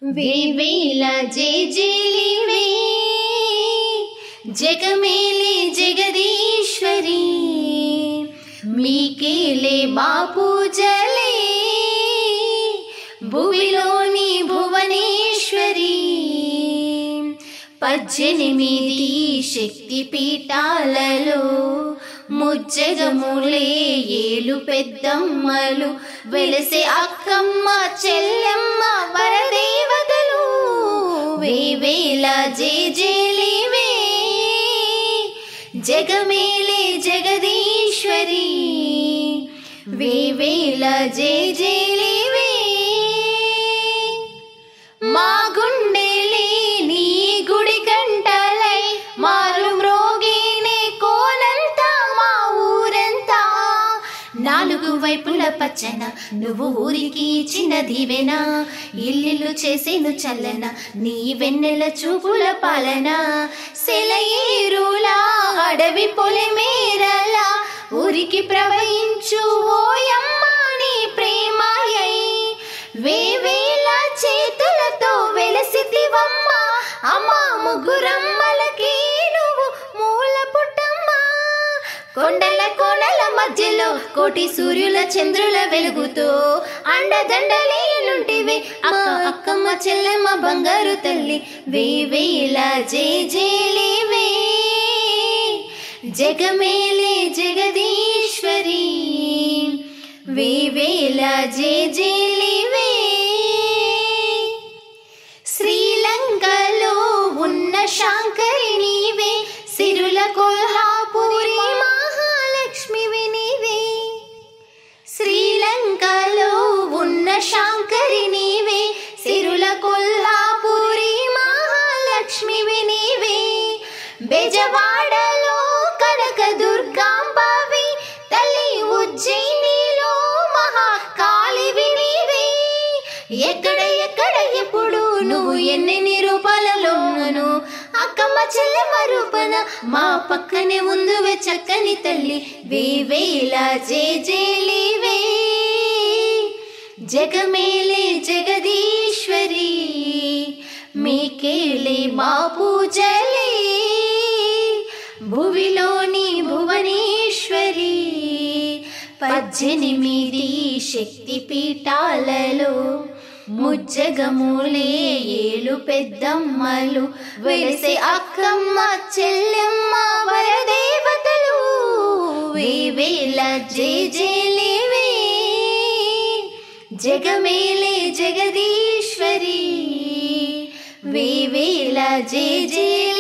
వేవేల జేజేలివే జగమేలే జగదీశ్వరి మీకేలే బాపూజలే భువిలోని భువనేశ్వరి 18 శక్తి పీఠాలలో ముజ్జగములే ఏలు పెద్దమ్మలు వెలసే అక్కమ్మ చెల్లెమ్మ వరదేవతలు వేవేల జేజేలివే జగమేలే జగదీశ్వరి వేవేల జేజేలివే మా గుండెలే నీ గుడి గంటలై మారు మ్రోగినే కోనంతా మా ఊరంతా నాలుగు వైపుల పచ్చన నువ్వు ఊరికి చిన్న దీవెన ఇల్లు చేసేను చల్లన నీ వెన్నెల చూపుల పాలన సెలయేరులా అడవి పొలిమేరలా ఊరికి ప్రవహించు ఓయమ్మ నీ ప్రేమయై వేవేల చేతులతో వెలసితివమ్మ అమ్మ ముగ్గురమ్మలకి నువ్వు మూల పుట్టమ్మ కొండల కోనల మధ్యలో కోటి సూర్యుల చంద్రుల వెలుగుతో అండదండలేనుంటివే అక్క అక్కమ్మ చెల్లెమ్మ బంగారు తల్లి వేవేల జేజేలివే జగమేలే జగదీశ్వరి వేవేల జేజేలివే శ్రీలంకలో ఉన్న శాంకరి నీవే సిరుల కొల్హాపురి మహాలక్ష్మివి నీవే శ్రీలంకలో ఉన్న శాంకరి నీవే సిరుల కొల్హాపురి మహాలక్ష్మివి నీవే బెజవాడలో కనక దుర్గాంబవి తల్లి ఉజ్జయినిలో మహాకాళివి నీవే ఎక్కడ ఎక్కడ ఎప్పుడు నువ్వు ఎన్ని రూపాలలోను అక్కమ్మ చెల్లెమ్మ రూపన మా పక్కనే ఉందువే చక్కని తల్లి వేవేల జేజేలివే జగమేలే జగదీశ్వరి మీకేలే బాపూజలే భువిలోని భువనేశ్వరి 18 శక్తి పీఠాలలో ముజ్జగములే ఏలు పెద్దమ్మలు వెలసే అక్కమ్మ చెల్లెమ్మ వరదేవతలు వేవేల జేజేలివే జగమేలే జగదీశ్వరి వేవేల జేజేలివే